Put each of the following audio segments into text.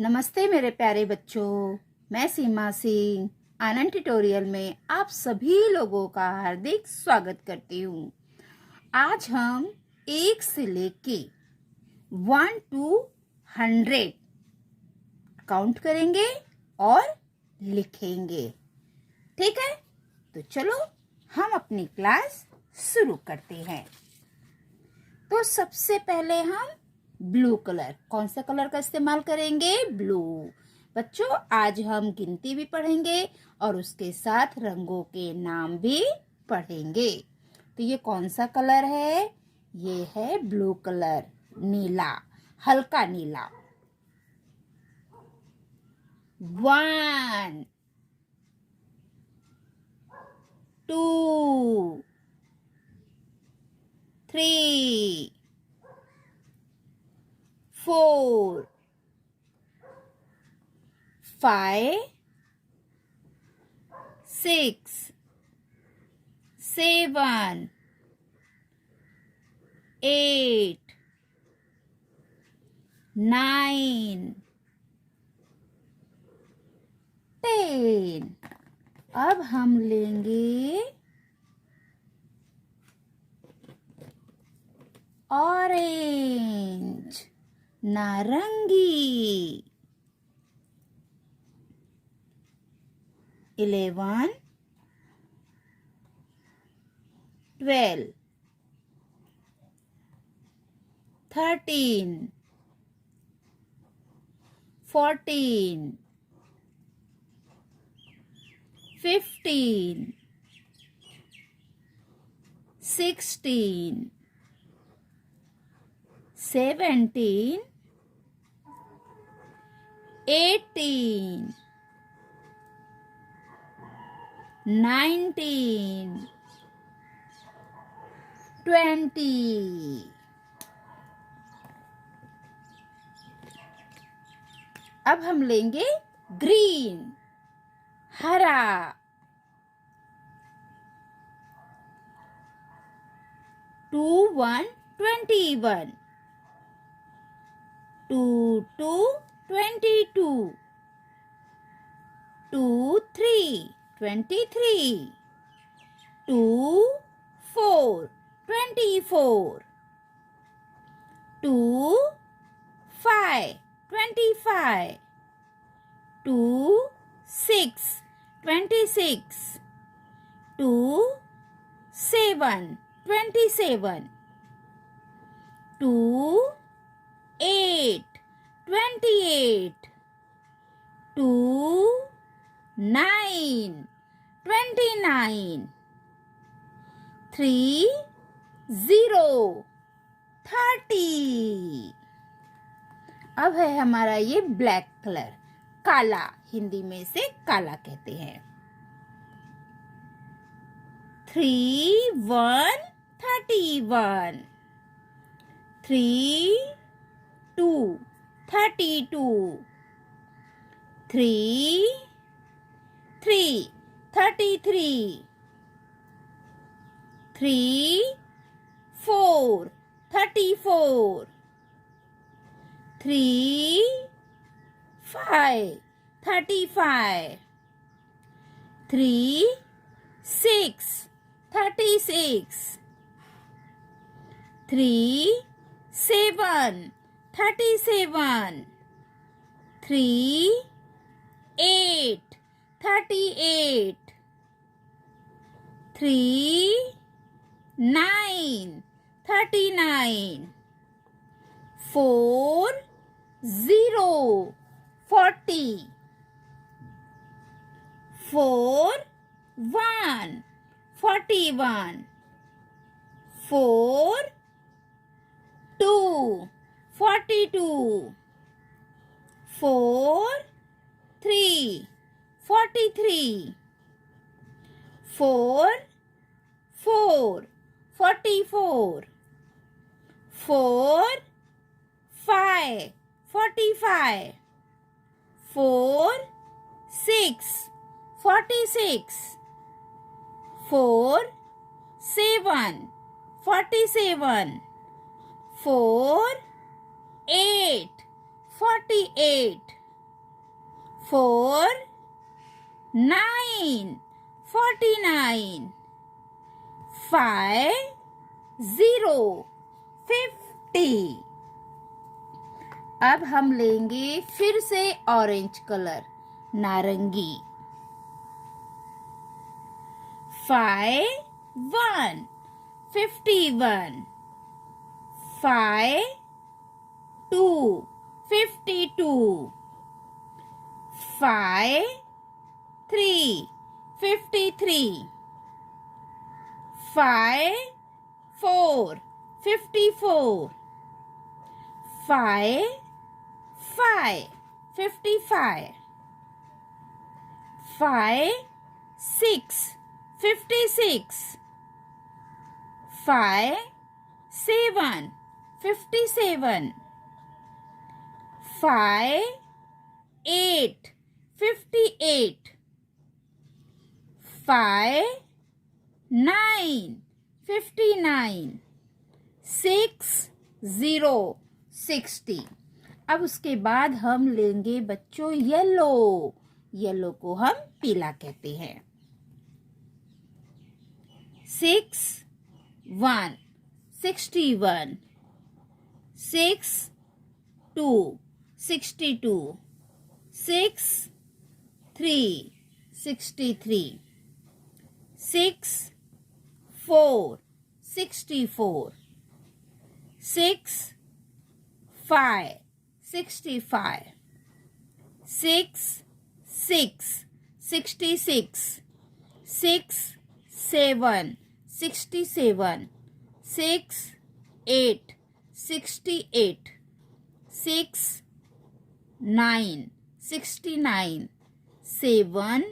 नमस्ते मेरे प्यारे बच्चों, मैं सीमा सिंह आनंद ट्यूटोरियल में आप सभी लोगों का हार्दिक स्वागत करती हूँ। आज हम 1 से लेके 1 to 100 काउंट करेंगे और लिखेंगे। ठीक है, तो चलो हम अपनी क्लास शुरू करते हैं। तो सबसे पहले हम ब्लू कलर, कौन सा कलर का इस्तेमाल करेंगे? ब्लू। बच्चों, आज हम गिनती भी पढ़ेंगे और उसके साथ रंगों के नाम भी पढ़ेंगे। तो ये कौन सा कलर है? ये है ब्लू कलर, नीला, हल्का नीला। 1 2 3 4 5 6 7 8 9 10। अब हम लेंगे ऑरेंज, नारंगी। 11 12 13 14 15 16 17 18 19 20। अब हम लेंगे ग्रीन, हरा। 21 21 22 22 23 23 24 24 25 25 26 26 27 27 8 28 9 29 30 30। अब है हमारा ये ब्लैक कलर, काला, हिंदी में से काला कहते हैं। 31 31 32 32 33 33 34 34 35 35 36 36 37 37 38 38 39 39 40 40 41 41 42 42 43 43 44 44 45 45 46 46 47 47 4 8 48 4 9 49 5 0 50। अब हम लेंगे फिर से ऑरेंज कलर, नारंगी। 5 1 51 5 2 52 5 3 53 5 4 54 5 5 55 5 6 56 5 7 57 5 8 58 5 9 59 6 0 60। अब उसके बाद हम लेंगे बच्चों येलो। येलो को हम पीला कहते हैं। 6 1 61 6 2 62 6 3 63 6 4 64 6 5 65 6 6 66 6 7 67 6 8 68 6 9 69 7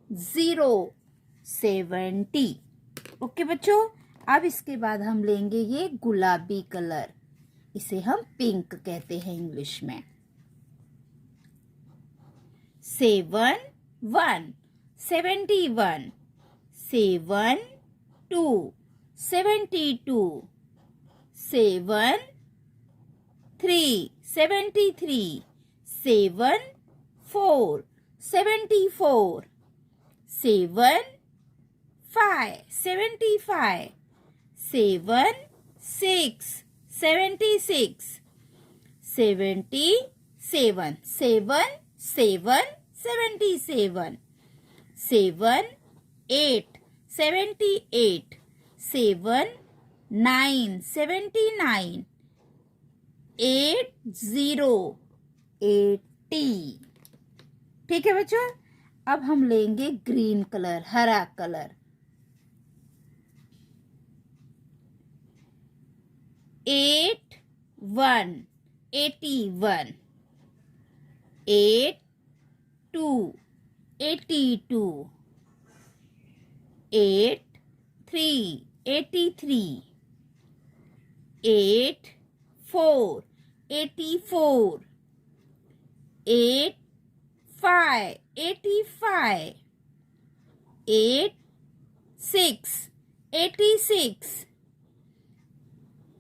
0 70। ओके बच्चों, अब इसके बाद हम लेंगे ये गुलाबी कलर, इसे हम पिंक कहते हैं इंग्लिश में। 7 1 71 7 2 72 7 3 73 7 4 74 7 5 75 7 6 76 77 7 7 77 7 8 78 7 9 79 8 0 80। ठीक है बच्चों, अब हम लेंगे ग्रीन कलर, हरा कलर। 8 1 81 8 2 82 8 3 83 8 4 84 8 5 85 8 6 86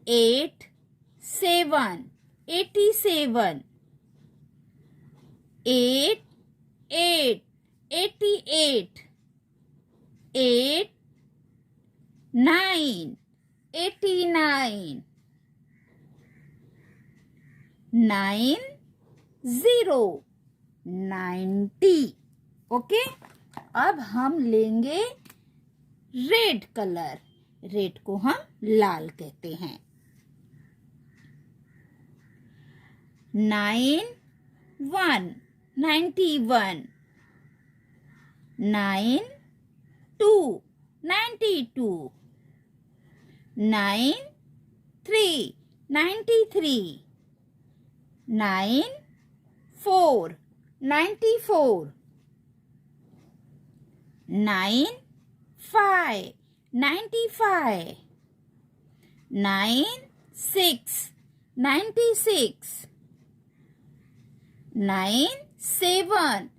8 7 87 8 8 88 8 9 89 9 0 90। ओके, अब हम लेंगे रेड कलर। रेड को हम लाल कहते हैं। 9 1 91 9 2 92 9 3 93 9 4 94 9 5 95 9 6 96 9 7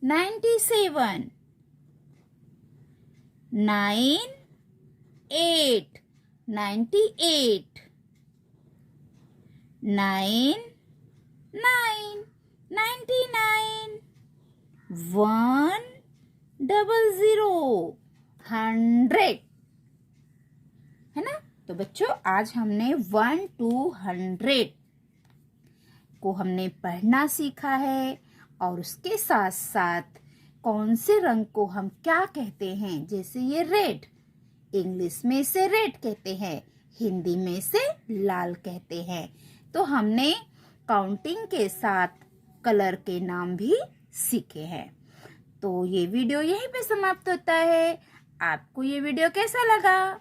97 9 8 98 9 9 99 100 100 है ना। तो बच्चों आज हमने 1 to 100 को हमने पढ़ना सीखा है और उसके साथ साथ कौन से रंग को हम क्या कहते हैं, जैसे ये रेड, इंग्लिश में इसे रेड कहते हैं, हिंदी में इसे लाल कहते हैं। तो हमने काउंटिंग के साथ कलर के नाम भी सीखे हैं। तो ये वीडियो यहीं पे समाप्त होता है। आपको ये वीडियो कैसा लगा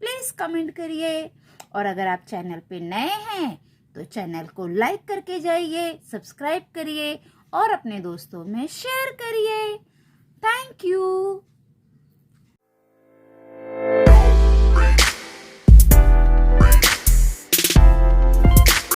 प्लीज कमेंट करिए, और अगर आप चैनल पे नए हैं तो चैनल को लाइक करके जाइए, सब्सक्राइब करिए और अपने दोस्तों में शेयर करिए। Thank you.